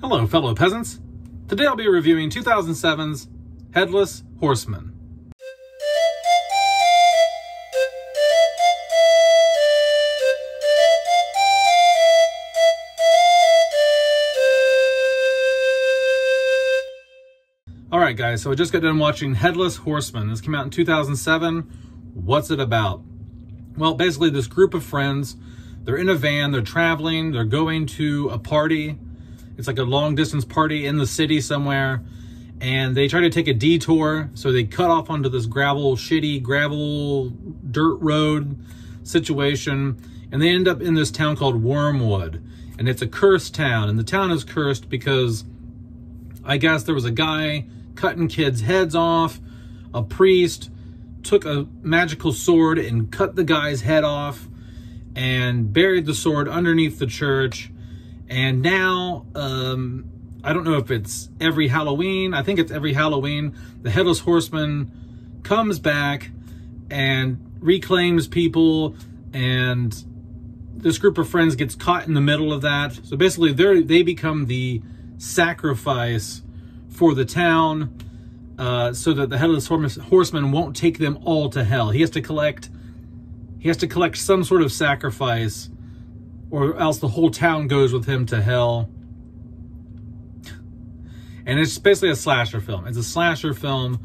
Hello, fellow peasants. Today I'll be reviewing 2007's Headless Horseman. Alright guys, so I just got done watching Headless Horseman. This came out in 2007. What's it about? Well, basically this group of friends, they're in a van, they're traveling, they're going to a party. It's like a long distance party in the city somewhere. And they try to take a detour, so they cut off onto this shitty gravel dirt road situation. And they end up in this town called Wormwood. And it's a cursed town. And the town is cursed because I guess there was a guy cutting kids' heads off. A priest took a magical sword and cut the guy's head off and buried the sword underneath the church. And now, I don't know if it's every Halloween. I think it's every Halloween. The Headless Horseman comes back and reclaims people. And this group of friends gets caught in the middle of that. So basically, they become the sacrifice for the town, so that the Headless Horseman won't take them all to hell. He has to collect some sort of sacrifice, or else the whole town goes with him to hell. And it's basically a slasher film. It's a slasher film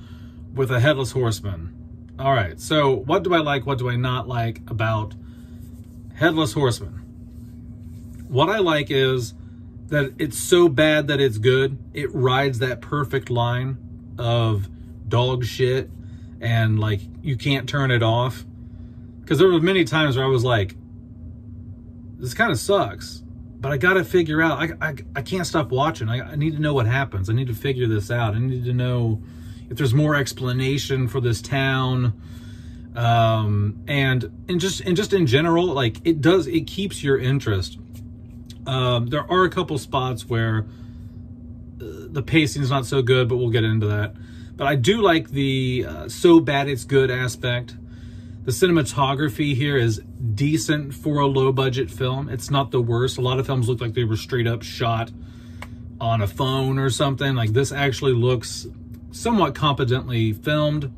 with a Headless Horseman. All right, so what do I like, what do I not like about Headless Horseman? What I like is that it's so bad that it's good. It rides that perfect line of dog shit and like you can't turn it off. Because there were many times where I was like, this kind of sucks, but I gotta figure out, I can't stop watching. I need to know what happens. I need to figure this out. I need to know if there's more explanation for this town. And just in general, like it keeps your interest. There are a couple spots where the pacing is not so good, but we'll get into that. But I do like the so bad it's good aspect. The cinematography here is decent for a low-budget film. It's not the worst. A lot of films look like they were straight up shot on a phone or something. Like this actually looks somewhat competently filmed.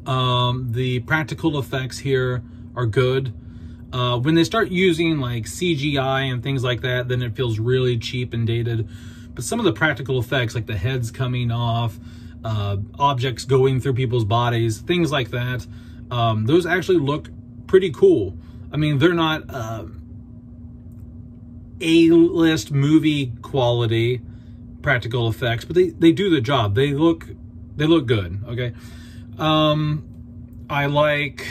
The practical effects here are good. When they start using like CGI and things like that, then it feels really cheap and dated. But some of the practical effects, like the heads coming off, objects going through people's bodies, things like that, those actually look pretty cool. I mean, they're not A-list movie quality practical effects, but they do the job. They look good, okay? I like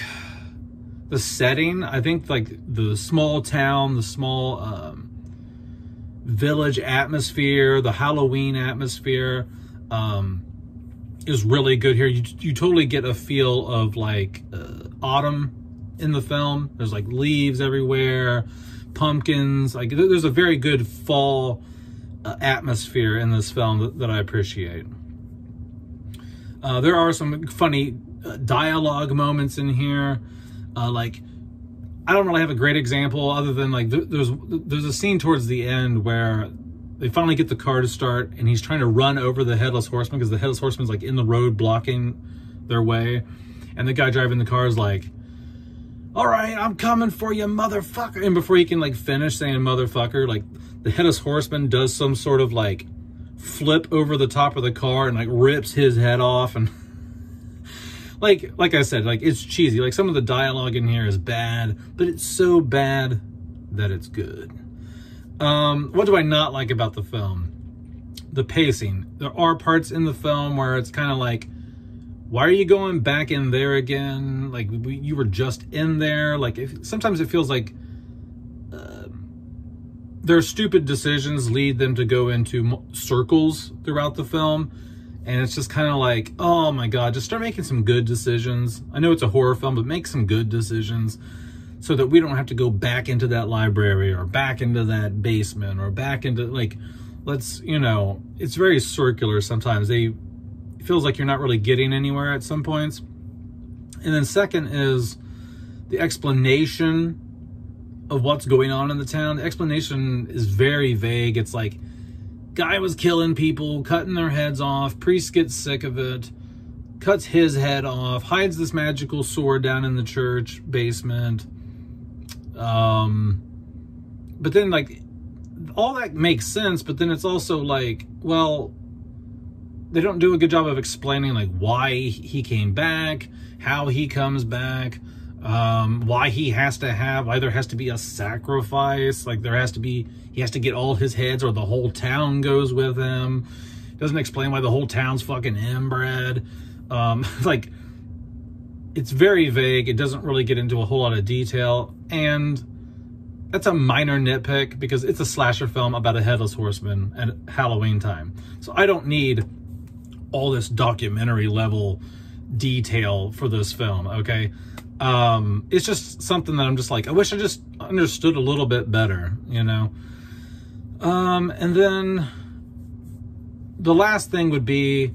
the setting. I think like the small town, the small village atmosphere, the Halloween atmosphere is really good here. You totally get a feel of like autumn in the film. There's like leaves everywhere, pumpkins. Like there's a very good fall atmosphere in this film that I appreciate. There are some funny dialogue moments in here. Like, I don't really have a great example other than like there's a scene towards the end where they finally get the car to start and he's trying to run over the Headless Horseman because the Headless Horseman's like in the road blocking their way. And the guy driving the car is like, all right, I'm coming for you, motherfucker. And before he can like finish saying motherfucker, like the Headless Horseman does some sort of like flip over the top of the car and like rips his head off. And like I said, like it's cheesy. Like some of the dialogue in here is bad, but it's so bad that it's good. What do I not like about the film? The pacing. There are parts in the film where it's kind of like, why are you going back in there again? Like you were just in there. Like sometimes it feels like their stupid decisions lead them to go into circles throughout the film. And it's just kind of like, oh my God, just start making some good decisions. I know it's a horror film, but make some good decisions so that we don't have to go back into that library or back into that basement or back into like, let's, you know, it's very circular sometimes. It feels like you're not really getting anywhere at some points. And then second is the explanation of what's going on in the town. The explanation is very vague. It's like, Guy was killing people, cutting their heads off. Priest gets sick of it, cuts his head off, hides this magical sword down in the church basement. But then, like, all that makes sense, but then it's also like, well, they don't do a good job of explaining, like, why he came back, how he comes back, why he has to have, why there has to be a sacrifice, like, he has to get all his heads or the whole town goes with him. Doesn't explain why the whole town's fucking inbred. Like, it's very vague. It doesn't really get into a whole lot of detail, and that's a minor nitpick because it's a slasher film about a headless horseman at Halloween time. So I don't need all this documentary level detail for this film, okay? It's just something that I'm just like, I wish I just understood a little bit better, you know? And then the last thing would be,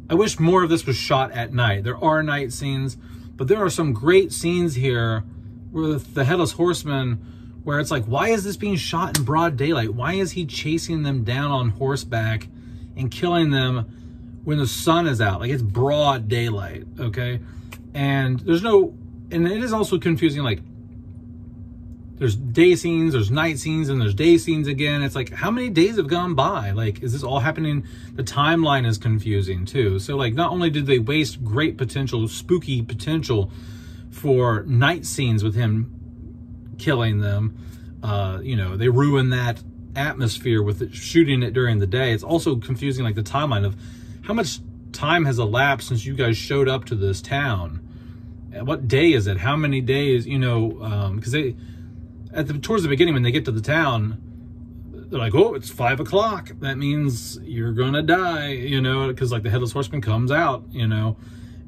I wish more of this was shot at night. There are night scenes, but there are some great scenes here with the Headless Horseman where it's like, why is this being shot in broad daylight? Why is he chasing them down on horseback and killing them when the sun is out? Like, it's broad daylight, okay? And there's no, and it is also confusing, like, there's day scenes, there's night scenes, and there's day scenes again. It's like, how many days have gone by? Like, is this all happening? The timeline is confusing too. So, like, not only did they waste great potential, spooky potential for night scenes with him killing them, you know, they ruin that atmosphere with it, shooting it during the day. It's also confusing, like, the timeline of how much time has elapsed since you guys showed up to this town. What day is it? How many days, you know, because they, towards the beginning when they get to the town, they're like, oh, it's 5 o'clock. That means you're gonna die, you know, because, like, the Headless Horseman comes out, you know,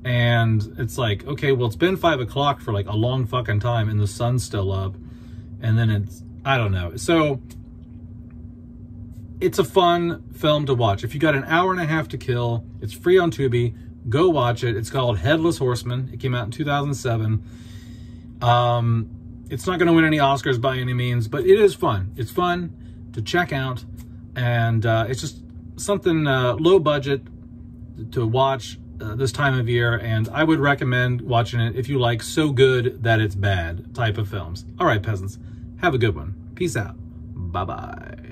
and it's like, okay, well, it's been 5 o'clock for, like, a long fucking time and the sun's still up, and then it's, I don't know. So it's a fun film to watch. If you got an hour and a half to kill, it's free on Tubi. Go watch it. It's called Headless Horseman. It came out in 2007. It's not going to win any Oscars by any means, but it is fun. It's fun to check out, and it's just something low budget to watch this time of year, and I would recommend watching it if you like so good that it's bad type of films. All right, peasants, have a good one. Peace out. Bye-bye.